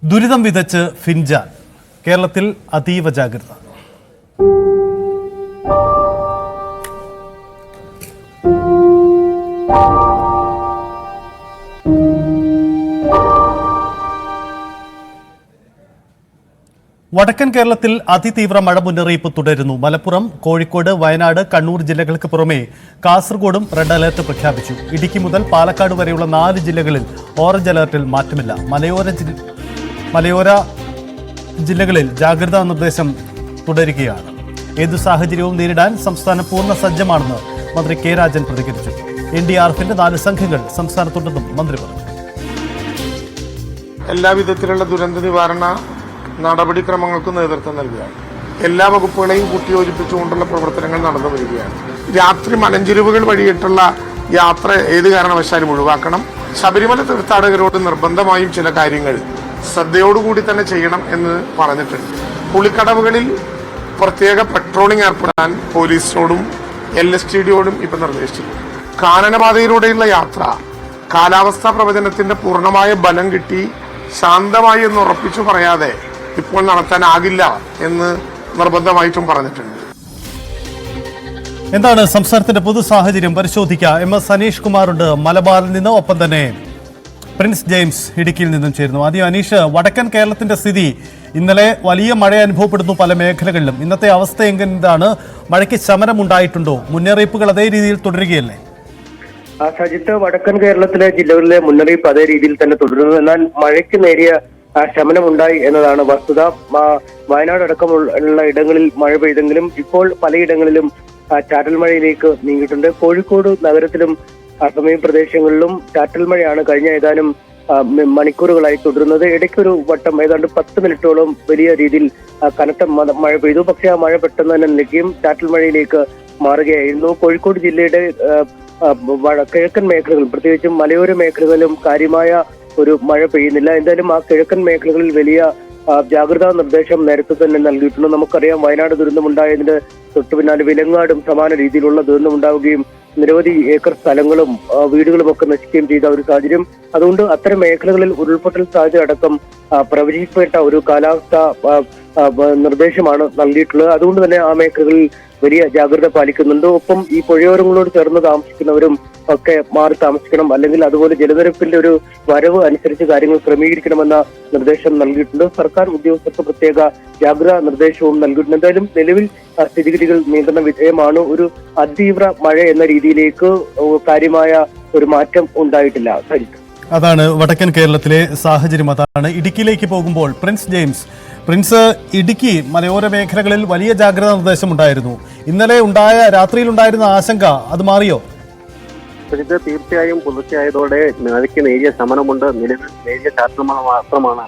ദുരിതം വിതച്ച് ഫിൻജാൻ. കേരളത്തിൽ അതീവ ജാഗ്രത. വടക്കൻ കേരളത്തിൽ അതിതീവ്ര മഴ മുന്നറിയിപ്പ് തുടരുന്നു. മലപ്പുറം, കോഴിക്കോട്, വയനാട്, കണ്ണൂർ ജില്ലകൾക്ക് പുറമെ കാസർഗോഡും റെഡ് അലർട്ട് പ്രഖ്യാപിച്ചു. ഇടുക്കി മുതൽ പാലക്കാട് വരെയുള്ള 4 ജില്ലകളിൽ ഓറഞ്ച് അലർട്ടിൽ മാറ്റമില്ല. മലയോര ജില്ലകളിൽ ജാഗ്രതാ നിർദ്ദേശം തുടരുകയാണ്. ഏതു സാഹചര്യവും നേരിടാൻ സംസ്ഥാനം പൂർണ്ണ സജ്ജമാണെന്ന് മന്ത്രി കെ രാജൻ പ്രതികരിച്ചു. NDRFിന്റെ 4 സംഘങ്ങൾ സംസ്ഥാനത്തുണ്ടെന്നും മന്ത്രി പറഞ്ഞു. എല്ലാവിധത്തിലുള്ള ദുരന്ത നിവാരണ നടപടിക്രമങ്ങൾക്ക് നേതൃത്വം നൽകുകയാണ്. എല്ലാ വകുപ്പുകളെയും കൂട്ടിയോജിപ്പിച്ചുകൊണ്ടുള്ള പ്രവർത്തനങ്ങൾ നടന്നു വരികയാണ്. രാത്രി മലഞ്ചെരുവുകൾ വഴിയിട്ടുള്ള യാത്ര ഏത് കാരണവശാലും ഒഴിവാക്കണം. ശബരിമല തീർത്ഥാടകരോട് നിർബന്ധമായും ചില കാര്യങ്ങൾ ശ്രദ്ധയോടുകൂടി തന്നെ ചെയ്യണം എന്ന് പറഞ്ഞിട്ടുണ്ട്. പുളിക്കടവുകളിൽ പ്രത്യേക പെട്രോളിംഗ് ഏർപ്പെടാൻ പോലീസിനോടും LSTDയോടും ഇപ്പം നിർദ്ദേശിച്ചിട്ടുണ്ട്. കാനനപാതയിലൂടെയുള്ള യാത്ര കാലാവസ്ഥാ പ്രവചനത്തിന്റെ പൂർണ്ണമായ ബലം കിട്ടി ശാന്തമായി എന്ന് ഉറപ്പിച്ചു പറയാതെ ഇപ്പോൾ നടത്താനാകില്ല എന്ന് നിർബന്ധമായിട്ടും പറഞ്ഞിട്ടുണ്ട്. എന്താണ് സംസ്ഥാനത്തിന്റെ പൊതു സാഹചര്യം പരിശോധിക്കുക. MS അനീഷ് കുമാറുണ്ട് മലബാറിൽ നിന്ന്, ഒപ്പം തന്നെ പ്രിൻസ് ജെയിംസ് ഇടുക്കിയിൽ നിന്നും ചേരുന്നു. ആദ്യം അനീഷ്, വടക്കൻ കേരളത്തിന്റെ സ്ഥിതി ഇന്നലെ വലിയ മഴ അനുഭവപ്പെടുന്നു പല മേഖലകളിലും. ഇന്നത്തെ അവസ്ഥ എന്താണ്? മഴയ്ക്ക് ശമനമുണ്ടായിട്ടുണ്ടോ? മുന്നറിയിപ്പുകൾ അതേ രീതിയിൽ തുടരുകയല്ലേ? സജിത്ത്, വടക്കൻ കേരളത്തിലെ ജില്ലകളിലെ മുന്നറിയിപ്പ് അതേ രീതിയിൽ തന്നെ തുടരുന്നു. എന്നാൽ മഴയ്ക്ക് നേരിയ ശമനമുണ്ടായി എന്നതാണ് വസ്തുത. വയനാട് അടക്കമുള്ള ഇടങ്ങളിൽ മഴ പെയ്തെങ്കിലും ഇപ്പോൾ പലയിടങ്ങളിലും ചാറ്റൽ മഴയിലേക്ക് നീങ്ങിയിട്ടുണ്ട്. കോഴിക്കോട് നഗരത്തിലും സമീപ പ്രദേശങ്ങളിലും ചാറ്റൽ മഴയാണ് കഴിഞ്ഞ ഏതാനും മണിക്കൂറുകളായി തുടരുന്നത്. ഇടയ്ക്കൊരു വട്ടം ഏതാണ്ട് 10 മിനിറ്റോളം വലിയ രീതിയിൽ കനത്ത മഴ പെയ്തു. പക്ഷേ ആ മഴ പെട്ടെന്ന് തന്നെ നിൽക്കുകയും ചാറ്റൽ മഴയിലേക്ക് മാറുകയായിരുന്നു. കോഴിക്കോട് ജില്ലയുടെ കിഴക്കൻ മേഖലകളും പ്രത്യേകിച്ചും മലയോര മേഖലകളിലും കാര്യമായ ഒരു മഴ പെയ്യുന്നില്ല. എന്തായാലും ആ കിഴക്കൻ മേഖലകളിൽ വലിയ ജാഗ്രതാ നിർദ്ദേശം നേരത്തെ തന്നെ നൽകിയിട്ടുണ്ട്. നമുക്കറിയാം, വയനാട് ദുരന്തമുണ്ടായതിന്റെ തൊട്ടു പിന്നാലെ വിലങ്ങാടും സമാന രീതിയിലുള്ള ദുരന്തമുണ്ടാവുകയും നിരവധി ഏക്കർ സ്ഥലങ്ങളും വീടുകളും ഒക്കെ നശിക്കുകയും ചെയ്ത ഒരു സാഹചര്യം. അതുകൊണ്ട് അത്തരം മേഖലകളിൽ ഉരുൾപൊട്ടൽ സാധ്യത അടക്കം പ്രവചിക്കപ്പെട്ട ഒരു കാലാവസ്ഥ നിർദ്ദേശമാണ് നൽകിയിട്ടുള്ളത്. അതുകൊണ്ട് തന്നെ ആ മേഖലകളിൽ വലിയ ജാഗ്രത പാലിക്കുന്നുണ്ട്. ഒപ്പം ഈ പുഴയോരങ്ങളോട് ചേർന്ന് താമസിക്കുന്നവരും ഒക്കെ മാറി താമസിക്കണം, അല്ലെങ്കിൽ അതുപോലെ ജലനിരപ്പിന്റെ ഒരു വരവ് അനുസരിച്ച് കാര്യങ്ങൾ ക്രമീകരിക്കണമെന്ന നിർദ്ദേശം നൽകിയിട്ടുണ്ട്. സർക്കാർ ഉദ്യോഗസ്ഥർക്ക് പ്രത്യേക ജാഗ്രതാ നിർദ്ദേശവും നൽകിയിട്ടുണ്ട്. എന്തായാലും നിലവിൽ സ്ഥിതിഗതികൾ നിയന്ത്രണ വിധേയമാണ്. ഒരു അതിതീവ്ര മഴ എന്ന രീതിയിലേക്ക് കാര്യമായ ഒരു മാറ്റം ഉണ്ടായിട്ടില്ല. അതാണ് വടക്കൻ കേരളത്തിലെ സാഹചര്യം. അതാണ് ഇടുക്കിയിലേക്ക് പോകുമ്പോൾ പ്രിൻസ് ജെയിംസ്. പ്രിൻസ്, ഇടുക്കി മലയോര മേഖലകളിൽ വലിയ ജാഗ്രതാ നിർദ്ദേശം ഉണ്ടായിരുന്നു. ഇന്നലെ രാത്രിയിലുണ്ടായിരുന്ന ആശങ്ക അത് മാറിയോ? ഇത് തീർച്ചയായും പുലർച്ചെയായതോടെ മഴയ്ക്ക് നേരിയ ശമനമുണ്ട്. നിലവിൽ നേരിയ ചാറ്റൽ മഴ മാത്രമാണ്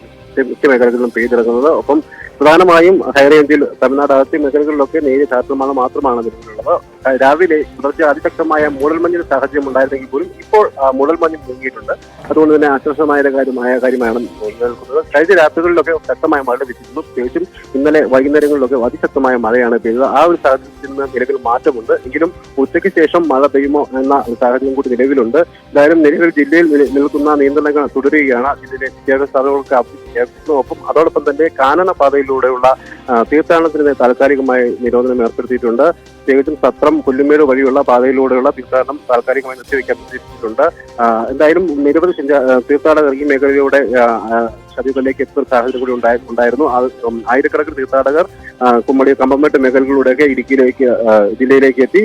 മിക്ക മേഖലകളിലും പെയ്തിറങ്ങുന്നത്. ഒപ്പം പ്രധാനമായും ഹൈറേഞ്ചിൽ തമിഴ്നാട് അതിർത്തി മേഖലകളിലൊക്കെ നേരിയ ചാറ്റൽ മഴ മാത്രമാണ് നിലവിലുള്ളത്. രാവിലെ പുലർച്ചെ അതിശക്തമായ മൂടൽമഞ്ഞിന് സാഹചര്യം ഉണ്ടായിരുന്നെങ്കിൽ പോലും ഇപ്പോൾ മൂടൽമഞ്ഞ് നീങ്ങിയിട്ടുണ്ട്. അതുകൊണ്ട് തന്നെ ആശ്വാസമായ കാര്യമാണ് നിലനിൽക്കുന്നത്. കഴിഞ്ഞ രാത്രികളിലൊക്കെ ശക്തമായ മഴ ലഭിച്ചിരുന്നു. പ്രത്യേകിച്ചും ഇന്നലെ വൈകുന്നേരങ്ങളിലൊക്കെ അതിശക്തമായ മഴയാണ് പെയ്തത്. ആ ഒരു സാഹചര്യത്തിൽ നിന്ന് നിലവിൽ മാറ്റമുണ്ട്. എങ്കിലും ഉച്ചയ്ക്ക് ശേഷം മഴ പെയ്യുമോ എന്ന ഒരു സാഹചര്യം കൂടി നിലവിലുണ്ട്. എന്തായാലും നിലവിൽ ജില്ലയിൽ നിൽക്കുന്ന നിയന്ത്രണങ്ങൾ തുടരുകയാണ്. ജില്ലയിലെ വിദ്യാഭ്യാസ സ്ഥാപനങ്ങൾക്ക് ഒപ്പം അതോടൊപ്പം തന്നെ കാനന പാതയിലൂടെയുള്ള തീർത്ഥാടനത്തിന് താൽക്കാലികമായി നിരോധനം ഏർപ്പെടുത്തിയിട്ടുണ്ട്. പ്രത്യേകിച്ചും സത്രം, പുല്ലുമേട് വഴിയുള്ള പാതയിലൂടെയുള്ള തീർത്ഥാടനം താൽക്കാലികമായി നിർത്തിവെക്കാൻ ഉദ്ദേശിച്ചിട്ടുണ്ട്. എന്തായാലും നിരവധി തീർത്ഥാടകർ ഈ മേഖലയിലൂടെ ശബരിമലയിലേക്ക് എത്തുന്ന സാഹചര്യം കൂടി ഉണ്ടായിരുന്നു. ആയിരക്കണക്കിന് തീർത്ഥാടകർ കുമ്മടി, കമ്പംമേട്ട് മേഖലകളിലൂടെയൊക്കെ ജില്ലയിലേക്ക് എത്തി.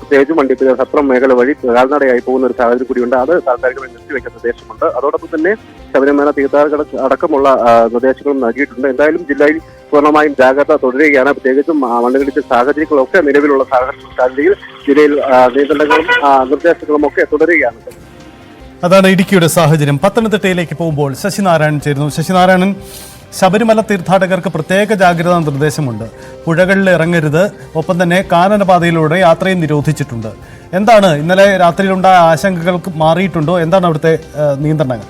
പ്രത്യേകിച്ചും വണ്ടിപ്പുര, സത്രം മേഖല വഴി കാൽനടയായി പോകുന്ന ഒരു സാഹചര്യം കൂടിയുണ്ട്. അത് താൽക്കാലികമായി നിർത്തിവെക്കാൻ നിർദ്ദേശമുണ്ട്. അതോടൊപ്പം തന്നെ ശബരിമല തീർത്ഥാടകർ അടക്കമുള്ള നിർദ്ദേശങ്ങളും നൽകിയിട്ടുണ്ട്. എന്തായാലും ജില്ലയിൽ പൂർണ്ണമായും ജാഗ്രത തുടരുകയാണ്. പ്രത്യേകിച്ചും മണ്ണിടിച്ച സാഹചര്യങ്ങളൊക്കെ നിലവിലുള്ള സാഹചര്യത്തിൽ ജില്ലയിൽ നിയന്ത്രണങ്ങളും നിർദ്ദേശങ്ങളും ഒക്കെ തുടരുകയാണ്. അതാണ് ഇടുക്കിയുടെ സാഹചര്യം. പത്തനംതിട്ടയിലേക്ക് പോകുമ്പോൾ ശശിനാരായണൻ ചേരുന്നു. ശശിനാരായണൻ, ശബരിമല തീർത്ഥാടകർക്ക് പ്രത്യേക ജാഗ്രതാ നിർദ്ദേശമുണ്ട്. പുഴകളിൽ ഇറങ്ങരുത്, ഒപ്പം തന്നെ കാനനപാതയിലൂടെ യാത്രയും നിരോധിച്ചിട്ടുണ്ട്. എന്താണ് ഇന്നലെ രാത്രിയിലുണ്ടായ ആശങ്കകൾക്ക് മാറിയിട്ടുണ്ടോ? എന്താണ് അവിടുത്തെ നിയന്ത്രണങ്ങൾ?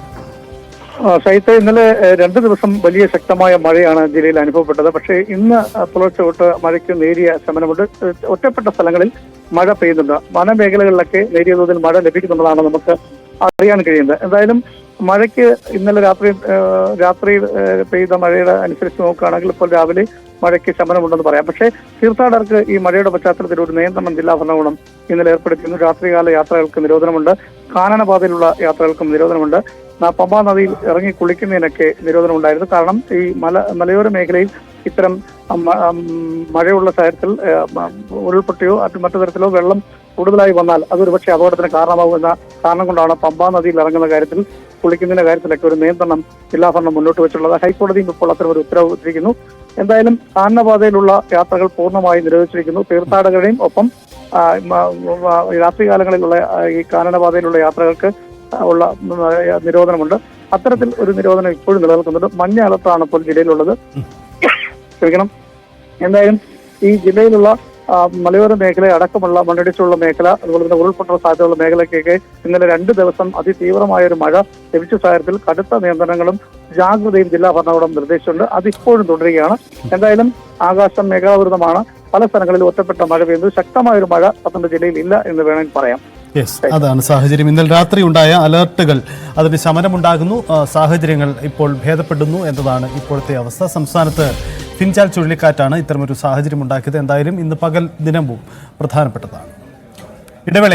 സൈത്ത്, ഇന്നലെ 2 ദിവസം വലിയ ശക്തമായ മഴയാണ് ജില്ലയിൽ അനുഭവപ്പെട്ടത്. പക്ഷേ ഇന്ന് പുലർച്ചെ തൊട്ട് മഴയ്ക്ക് നേരിയ ശമനമുണ്ട്. ഒറ്റപ്പെട്ട സ്ഥലങ്ങളിൽ മഴ പെയ്യുന്നുണ്ട്. വനമേഖലകളിലൊക്കെ നേരിയ തോതിൽ മഴ ലഭിക്കുന്നുള്ളതാണ് നമുക്ക് അറിയാൻ കഴിയുന്നത്. എന്തായാലും മഴയ്ക്ക് ഇന്നലെ രാത്രി പെയ്ത മഴയുടെ അനുസരിച്ച് നോക്കുകയാണെങ്കിൽ ഇപ്പോൾ രാവിലെ മഴയ്ക്ക് ശമനമുണ്ടെന്ന് പറയാം. പക്ഷേ തീർത്ഥാടകർക്ക് ഈ മഴയുടെ പശ്ചാത്തലത്തിൽ ഒരു നിയന്ത്രണം ജില്ലാ ഭരണകൂടം ഇന്നലെ ഏർപ്പെടുത്തിയിരുന്നു. രാത്രികാല യാത്രകൾക്ക് നിരോധനമുണ്ട്, കാനനപാതയിലുള്ള യാത്രകൾക്കും നിരോധനമുണ്ട്. പമ്പാ നദിയിൽ ഇറങ്ങി കുളിക്കുന്നതിനൊക്കെ നിരോധനമുണ്ടായിരുന്നു. കാരണം ഈ മലയോര മേഖലയിൽ ഇത്തരം മഴയുള്ള സാഹചര്യത്തിൽ ഉരുൾപൊട്ടിയോ മറ്റു തരത്തിലോ വെള്ളം കൂടുതലായി വന്നാൽ അതൊരു പക്ഷേ അപകടത്തിന് കാരണമാകുമെന്ന കാരണം കൊണ്ടാണ് പമ്പാ നദിയിൽ ഇറങ്ങുന്ന കാര്യത്തിൽ കുളിക്കുന്നതിന്റെ കാര്യത്തിലൊക്കെ ഒരു നിയന്ത്രണം ജില്ലാ ഭരണം മുന്നോട്ട് വെച്ചിട്ടുള്ളത്. ഹൈക്കോടതിയും ഇപ്പോൾ അത്തരം ഒരു ഉത്തരവ് ഇട്ടിരിക്കുന്നു. എന്തായാലും കാനനപാതയിലുള്ള യാത്രകൾ പൂർണ്ണമായി നിരോധിച്ചിരിക്കുന്നു. തീർത്ഥാടകരുടെയും ഒപ്പം രാത്രികാലങ്ങളിലുള്ള ഈ കാനനപാതയിലുള്ള യാത്രകൾക്ക് ഉള്ള നിരോധനമുണ്ട്. അത്തരത്തിൽ ഒരു നിരോധനം ഇപ്പോഴും നിലനിൽക്കുന്നുണ്ട്. മഞ്ഞ അലർട്ടാണ് ഇപ്പോൾ ജില്ലയിലുള്ളത്. ക്ഷമിക്കണം. എന്തായാലും ഈ ജില്ലയിലുള്ള മലയോര മേഖല അടക്കമുള്ള മണ്ണിടിച്ചുള്ള മേഖല, അതുപോലെ തന്നെ ഉരുൾപൊട്ടൽ സാധ്യതയുള്ള മേഖലയ്ക്കൊക്കെ ഇന്നലെ 2 ദിവസം അതിതീവ്രമായ ഒരു മഴ ലഭിച്ച സാഹചര്യത്തിൽ കടുത്ത നിയന്ത്രണങ്ങളും ജാഗ്രതയും ജില്ലാ ഭരണകൂടം നിർദ്ദേശിച്ചിട്ടുണ്ട്. അതിപ്പോഴും തുടരുകയാണ്. എന്തായാലും ആകാശം മേഘാവൃതമാണ്. പല സ്ഥലങ്ങളിലും ഒറ്റപ്പെട്ട മഴ പെയ്യുന്നു. ശക്തമായൊരു മഴ പത്തനംതിട്ട ജില്ലയിൽ ഇല്ല എന്ന് വേണമെങ്കിൽ പറയാം. അതാണ് സാഹചര്യം. ഇന്നലെ രാത്രി ഉണ്ടായ അലർട്ടുകൾ അതിന് ശമനമുണ്ടാകുന്നു, സാഹചര്യങ്ങൾ ഇപ്പോൾ ഭേദപ്പെടുന്നു എന്നതാണ് ഇപ്പോഴത്തെ അവസ്ഥ. സംസ്ഥാനത്ത് ഫിൻചാൽ ചുഴലിക്കാറ്റാണ് ഇത്തരമൊരു സാഹചര്യം ഉണ്ടാക്കിയത്. എന്തായാലും ഇന്ന് പകൽ ദിനവും പ്രധാനപ്പെട്ടതാണ്. ഇടവേള